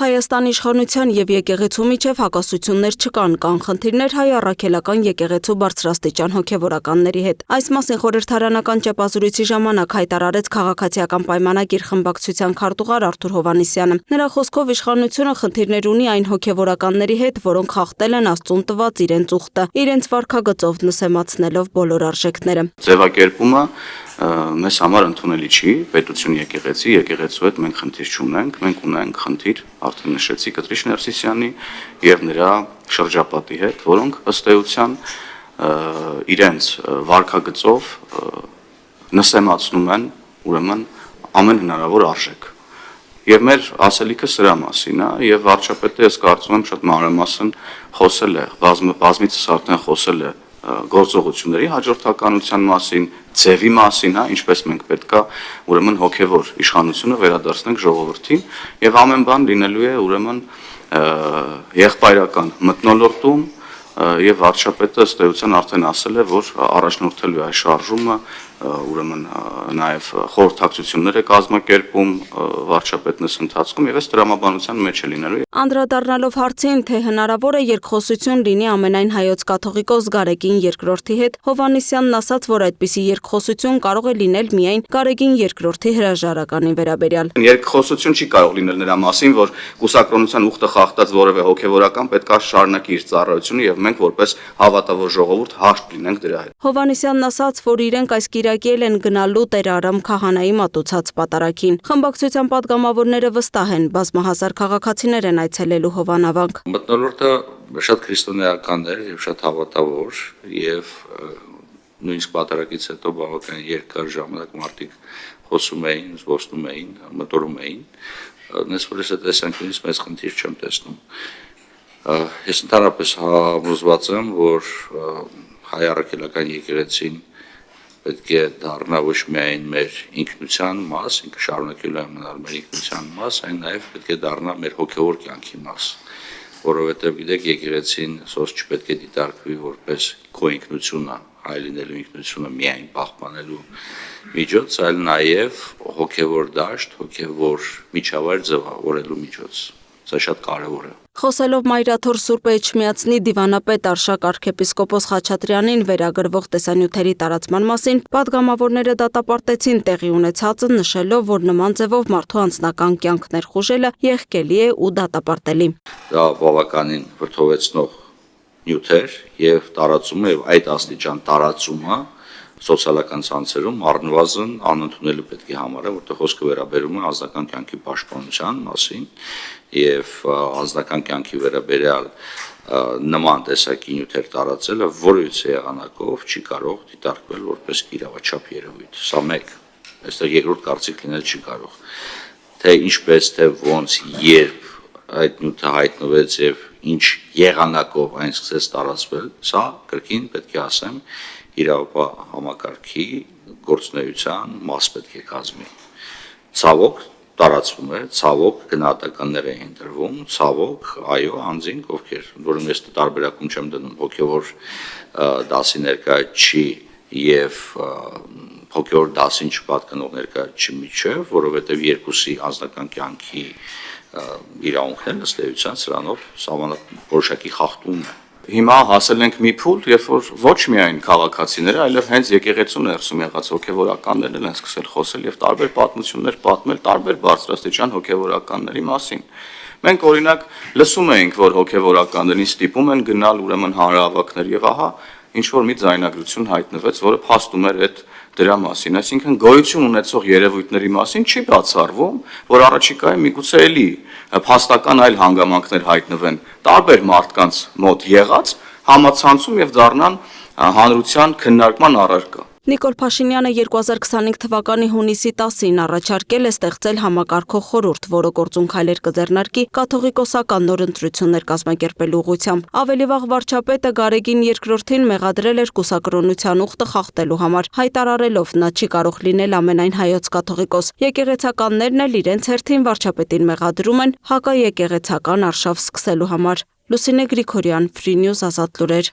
Հայաստանի իշխանության եւ եկեղեցու միջև հակասություններ չկան, կան խնդիրներ հայ առաքելական եկեղեցու բարձրաստիճան հոգևորականների հետ։ Այս մասին խորհրդարանական ճեպազրույցի ժամանակ հայտարարեց քաղաքացիական պայմանագիր խմբակցության քարտուղար Արթուր Հովհաննիսյանը։ Նրա խոսքով իշխանությունը խնդիրներ ունի այն հոգևորականների հետ, որոնք խախտել են Աստծուն տված իրենց ուխտը, իրենց վարքագծով նսեմացնելով բոլոր արժեքները։ Ձևակերպումը մեզ համար ընդունելի չի, պետություն եկեղեցու հետ մենք խնդիր չունենք, մենք ունենք խնդիր, արդեն նշեցի Կտրիշ Ներսիսյանի եւ նրա շրջապատի հետ, որոնք ըստ էության իրենց վարքագծով նսեմացնում են ուրեմն ամեն հնարավոր արժեք։ Եվ մեր ասելիքը սրա մասին է, եւ վարչապետը ես կարծում եմ շատ մանրամասն խոսել է, բազմիցս արդեն խոսել է գործողությունների հաջորդականության մասին, ձևի մասին, ինչպես մենք պետքա ուրեմն հոգևոր իշխանությունը վերադարձնենք ժողովրդին եւ ամեն բան լինելու է ուրեմն եղբայրական մթնոլորտում եւ վարչապետը ըստ էության արդեն ասել է, որ առաջնորդելու է այս շարժումը ուրեմն նաև խորհրդակցություններ է կազմակերպում վարչապետնս ընթացքում եւ այս դրամաբանության մեջ է լինելու։ Անդրադառնալով հարցին, թե հնարավոր է երկխոսություն լինի ամենայն հայոց կաթողիկոս Գարեգին II-ի հետ, Հովհաննիսյանն ասաց, որ այդպիսի երկխոսություն կարող է լինել միայն Գարեգին II-ի հրաժարականի վերաբերյալ։ Երկխոսություն չի կարող լինել նրա մասին, որ կուսակրոնության ուխտը խախտած որևէ հոգևորական պետք է շարունակի իր ծառայությունը եւ մենք որպես հավատավոր ժողովուրդ հաշտ լինենք դրա հետ։ Հովհաննիսյանն ասաց, որ իրենք այս կիրակել են գնալու Տեր Արամ քահանայի մատուցած պատարագին։ Խմբակցության պատգամավորները վստահ են, բազմահազար քաղաքացիներ են այցելելու Հովանավանք։ Մթնոլորտը շատ քրիստոնեական էր եւ շատ հավատավոր եւ նույնիսկ պատարագից հետո բավական երկար ժամանակ մարդիկ խոսում էին, զբոսնում էին, մտորում էին։ Նես որ ես այդ տեսանկյունից մեծ խնդիր չեմ տեսնում։ Ես ընդհանրապես համոզված եմ, որ հայ առաքելական եկեղեցին պետք է դառնա ոչ միայն մեր ինքնության մաս, ինքը շարունակելու է մնալ մեր ինքնության մաս, այլ նաև պետք է դառնա մեր հոգևոր կյանքի մաս, որովհետև գիտեք եկեղեցին սոս չպետք է դիտարկվի որպես քո ինքնությունը, հայ լինելու ինքնությունը միայն պահպանելու միջոց, այլ նաև հոգևոր դաշտ, հոգևոր միջավայր ձևավորելու միջոց։ Սա շատ կարևոր է։ Խոսելով Մայրաթոր Սուրբ Էջմիածնի դիվանապետ Արշակ arczepiskopos Խաչատրյանին վերագրվող տեսանյութերի տարածման մասին, պատգամավորները դատապարտեցին տեղի ունեցածը, նշելով, որ նման ձևով մարդու անձնական կյանք ներխուժելը եղկելի է ու դատապարտելի։ Դա բավականին վրդովեցնող նյութ էր եւ տարածումը եւ այդ աստիճան տարածումը սոցիալական ցանցերում առնվազն անընդունելի պետք է համարել, որտեղ խոսքը վերաբերում է անձնական կյանքի պաշտպանության մասին եւ անձնական կյանքի վերաբերյալ նման տեսակի նյութեր տարածելը որևիցե եղանակով չի կարող դիտարկվել որպես իրավաչափ երևույթ։ Սա մեկ, այստեղ երկրորդ կարծիք լինել չի կարող։ Թե ինչպես, թե ոնց, երբ այդ նյութը հայտնվեց եւ ինչ եղանակով այն սկսեց տարածվել, սա կրկին պետք է ասեմ իրավապահ համակարգի գործունեության մաս պետք է կազմի։ Ցավոք տարածվում է, ցավոք գնահատականներ են ընտրվում, ցավոք, այո, անձինք, ովքեր, որում ես տարբերակում չեմ դնում հոգևոր դասի ներկայացի եւ հոգևոր դասին չպատկանող ներկայացի միջև, որովհետեւ երկուսի անձնական կյանքի իրավունքներն ըստ էության սրանով որոշակի խախտում է։ Հիմա հասել ենք մի փուլ, երբ որ ոչ միայն քաղաքացիները, այլև հենց եկեղեցու ներսում եղած հոգևորականներն են սկսել խոսել եւ տարբեր պատմություններ պատմել տարբեր բարձրաստիճան հոգևորականների մասին։ Մենք օրինակ լսում էինք, որ հոգևորականներին ստիպում են գնալ ուրեմն հանրահավաքներ եւ ահա ինչ որ մի ձայնագրություն հայտնվեց, որը փաստում էր այդ դրա մասին, այսինքն գոյություն ունեցող երևույթների մասին չի բացառվում, որ առաջիկայում միգուցե էլի փաստական այլ հանգամանքներ հայտնվեն տարբեր մարդկանց մոտ եղած համացանցում եւ դառնան հանրության քննարկման առարկա։ Նիկոլ Փաշինյանը 2025 թվականի հունիսի 10-ին առաջարկել է ստեղծել համակարգող խորհուրդ, որը գործուն քայլեր կձեռնարկի կաթողիկոսական նոր ընտրություններ կազմակերպելու ուղղությամբ։ Ավելի վաղ վարչապետը Գարեգին II-ին մեղադրել էր կուսակրոնության ուխտը խախտելու համար, հայտարարելով նա չի կարող լինել ամենայն հայոց կաթողիկոս։ Եկեղեցականներն էլ իրենց հերթին վարչապետին մեղադրում են հակաեկեղեցական արշավ սկսելու համար։ Լուսինե Գրիգորյան, Free News, Ազատ լուրեր։